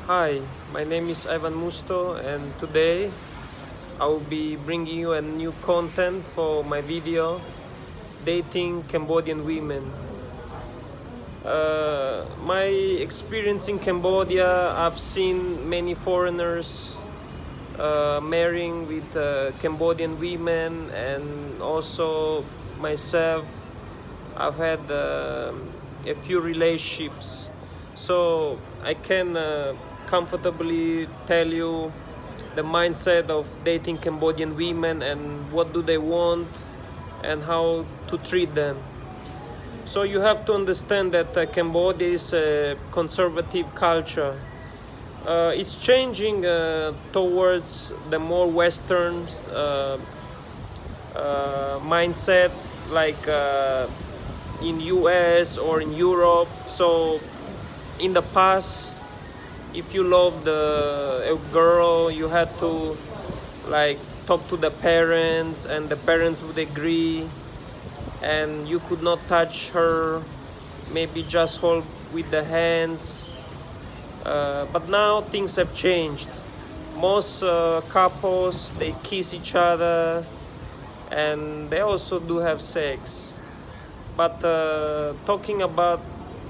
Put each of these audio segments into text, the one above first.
Hi, my name is Ivan Musto, and today I will be bringing you a new content for my video, Dating Cambodian Women. My experience in Cambodia, I've seen many foreigners marrying with Cambodian women, and also myself, I've had a few relationships, so I can comfortably tell you the mindset of dating Cambodian women and what do they want and how to treat them. So you have to understand that Cambodia is a conservative culture. It's changing towards the more Western mindset, like in US or in Europe. So in the past, if you loved a girl, you had to like talk to the parents, and the parents would agree, and you could not touch her, maybe just hold with the hands. But now things have changed. Most couples, they kiss each other, and they also do have sex. But talking about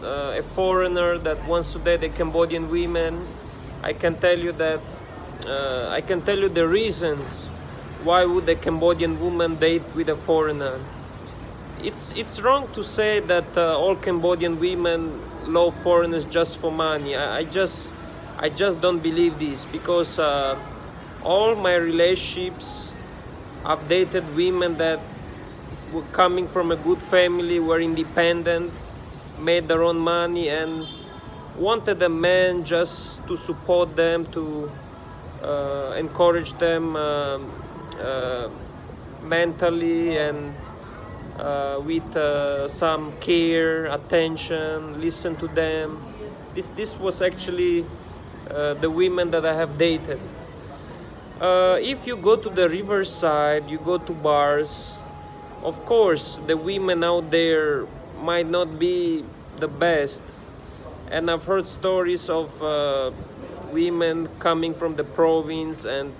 a foreigner that wants to date a Cambodian woman, I can tell you that I can tell you the reasons why would a Cambodian woman date with a foreigner. It's wrong to say that all Cambodian women love foreigners just for money. I just don't believe this, because all my relationships, I've dated women that were coming from a good family, were independent, made their own money, and wanted a man just to support them, to encourage them mentally, and with some care, attention, listen to them. This was actually the women that I have dated. If you go to the riverside, you go to bars, of course, the women out there might not be the best. And I've heard stories of women coming from the province and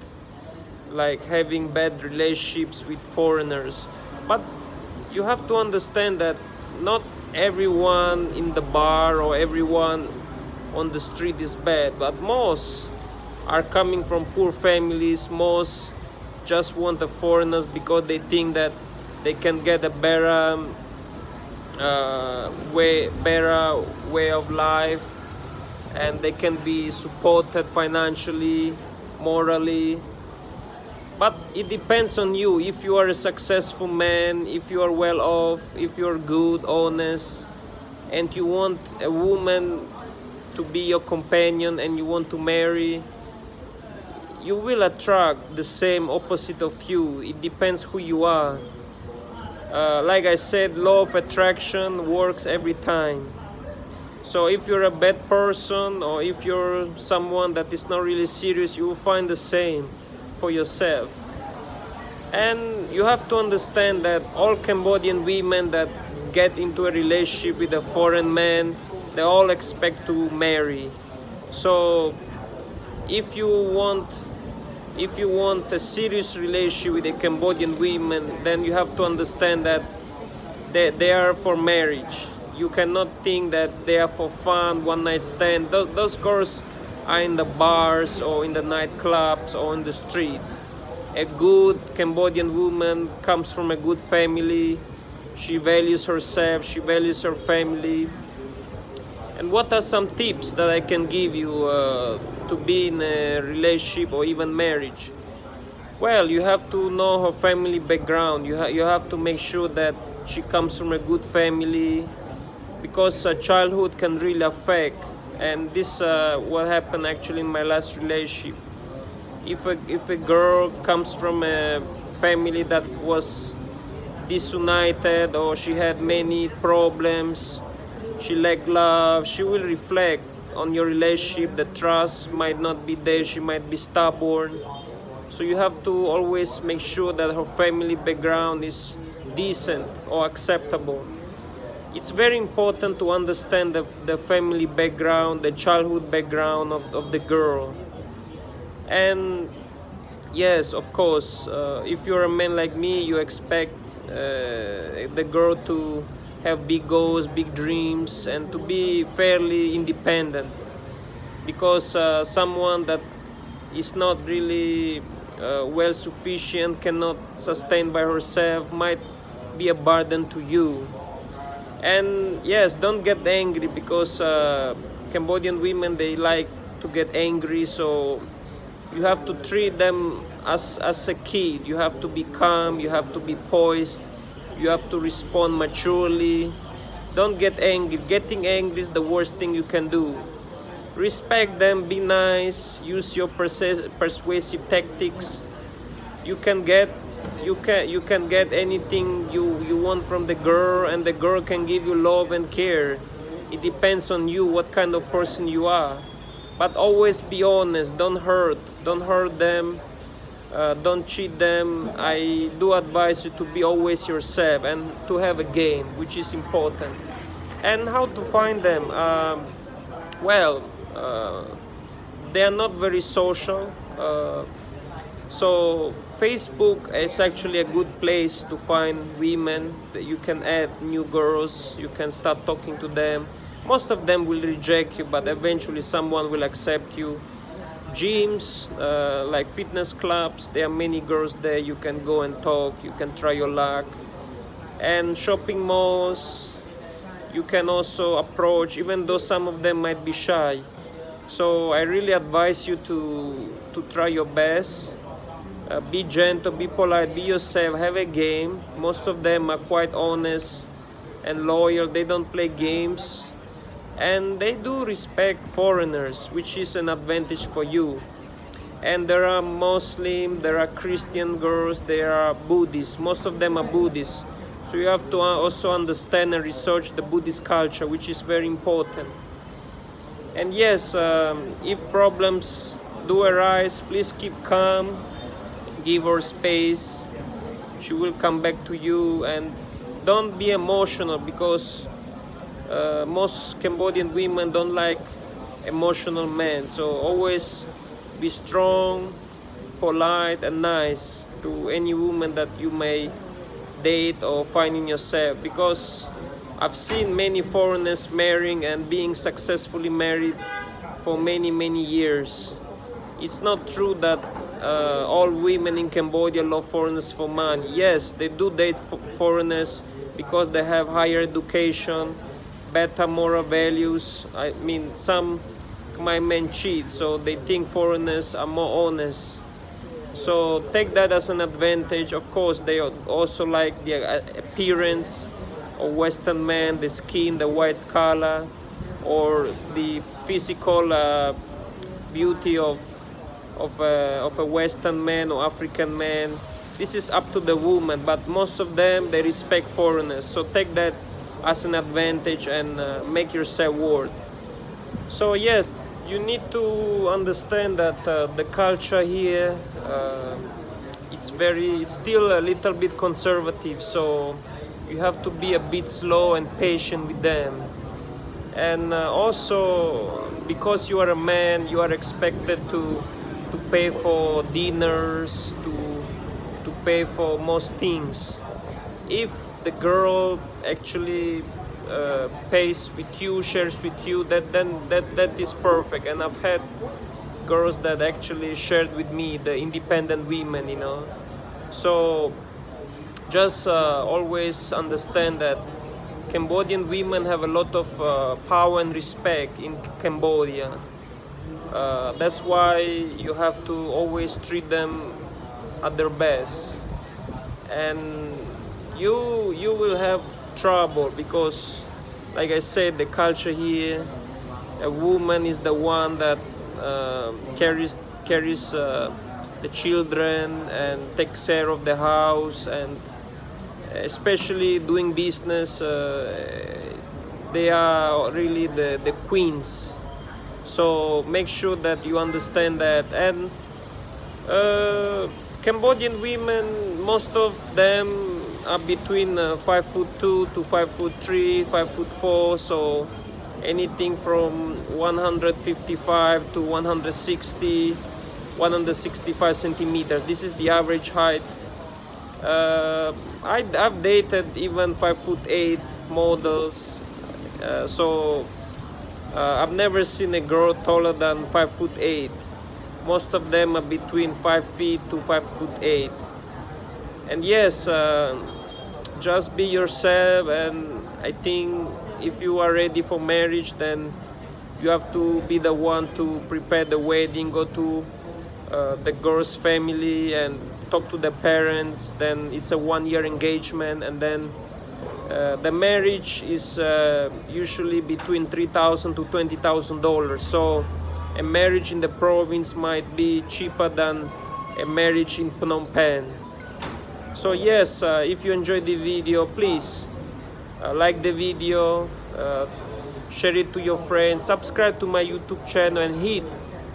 like having bad relationships with foreigners. But you have to understand that not everyone in the bar or everyone on the street is bad, but most are coming from poor families. Most just want the foreigners because they think that they can get a better way of life, and they can be supported financially, morally. But it depends on you. If you are a successful man, if you are well off, if you're good, honest, and you want a woman to be your companion and you want to marry, you will attract the same opposite of you. It depends who you are. Like I said, law of attraction works every time. So if you're a bad person, or if you're someone that is not really serious, you will find the same for yourself. And you have to understand that all Cambodian women that get into a relationship with a foreign man, they all expect to marry. So if you want a serious relationship with a Cambodian woman, then you have to understand that they are for marriage. You cannot think that they are for fun, one night stand. Those girls are in the bars or in the nightclubs or in the street. A good Cambodian woman comes from a good family. She values herself, she values her family. And what are some tips that I can give you to be in a relationship or even marriage? Well, you have to know her family background. You have to make sure that she comes from a good family, because childhood can really affect. And this what happened actually in my last relationship. If a girl comes from a family that was disunited, or she had many problems, she lacked love, she will reflect on your relationship. The trust might not be there, she might be stubborn. So you have to always make sure that her family background is decent or acceptable. it's very important to understand the family background, the childhood background of the girl. And yes, of course, if you're a man like me, you expect the girl to have big goals, big dreams, and to be fairly independent. Because someone that is not really well sufficient, cannot sustain by herself, might be a burden to you. And yes, don't get angry, because Cambodian women, they like to get angry, so you have to treat them as a kid. You have to be calm, you have to be poised, you have to respond maturely. Don't get angry. Getting angry is the worst thing you can do. Respect them, be nice, use your persuasive tactics. You can get anything you want from the girl, and the girl can give you love and care. It depends on you what kind of person you are. But always be honest. Don't hurt them. Don't cheat them. I do advise you to be always yourself and to have a game, which is important. And how to find them? Well, they are not very social. So Facebook is actually a good place to find women. You can add new girls, you can start talking to them. Most of them will reject you, but eventually someone will accept you. Gyms, like fitness clubs, there are many girls there. You can go and talk, you can try your luck. And shopping malls, you can also approach, even though some of them might be shy. So I really advise you to try your best. Be gentle, be polite, be yourself, have a game. Most of them are quite honest and loyal. They don't play games. And they do respect foreigners, which is an advantage for you. And there are Muslim, there are Christian girls, there are Buddhists. Most of them are Buddhists. So you have to also understand and research the Buddhist culture, which is very important. And yes, if problems do arise, please keep calm, give her space. She will come back to you, and don't be emotional, because most Cambodian women don't like emotional men. So always be strong, polite, and nice to any woman that you may date or find in yourself, because I've seen many foreigners marrying and being successfully married for many years. It's not true that all women in Cambodia love foreigners for money. Yes, they do date foreigners because they have higher education, better moral values. I mean, some my men cheat, so they think foreigners are more honest. So take that as an advantage. Of course, they also like the appearance of Western men, the skin, the white color, or the physical beauty of a Western man or African man. This is up to the woman, but most of them, they respect foreigners. So take that as an advantage and make yourself worth. So yes, you need to understand that the culture here, it's still a little bit conservative, so you have to be a bit slow and patient with them. And also, because you are a man, you are expected to pay for dinners, to pay for most things. If the girl actually pays with you, shares with you, that is perfect. And I've had girls that actually shared with me, the independent women, you know. So just always understand that Cambodian women have a lot of power and respect in Cambodia. That's why you have to always treat them at their best. And you will have trouble, because like I said, the culture here, a woman is the one that carries the children and takes care of the house, and especially doing business, they are really the queens. So make sure that you understand that. And Cambodian women, most of them are between 5'2" to 5'3", 5'4", so anything from 155 to 160, 165 centimeters. This is the average height. I've dated even 5'8" models, so I've never seen a girl taller than 5'8". Most of them are between 5 feet to 5'8". And yes, just be yourself, and I think if you are ready for marriage, then you have to be the one to prepare the wedding, go to the girl's family and talk to the parents. Then it's a 1-year engagement, and then the marriage is usually between $3,000 to $20,000. So a marriage in the province might be cheaper than a marriage in Phnom Penh. So yes, if you enjoyed the video, please like the video, share it to your friends, subscribe to my YouTube channel, and hit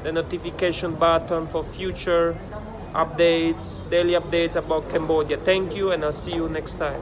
the notification button for future updates, daily updates about Cambodia. Thank you, and I'll see you next time.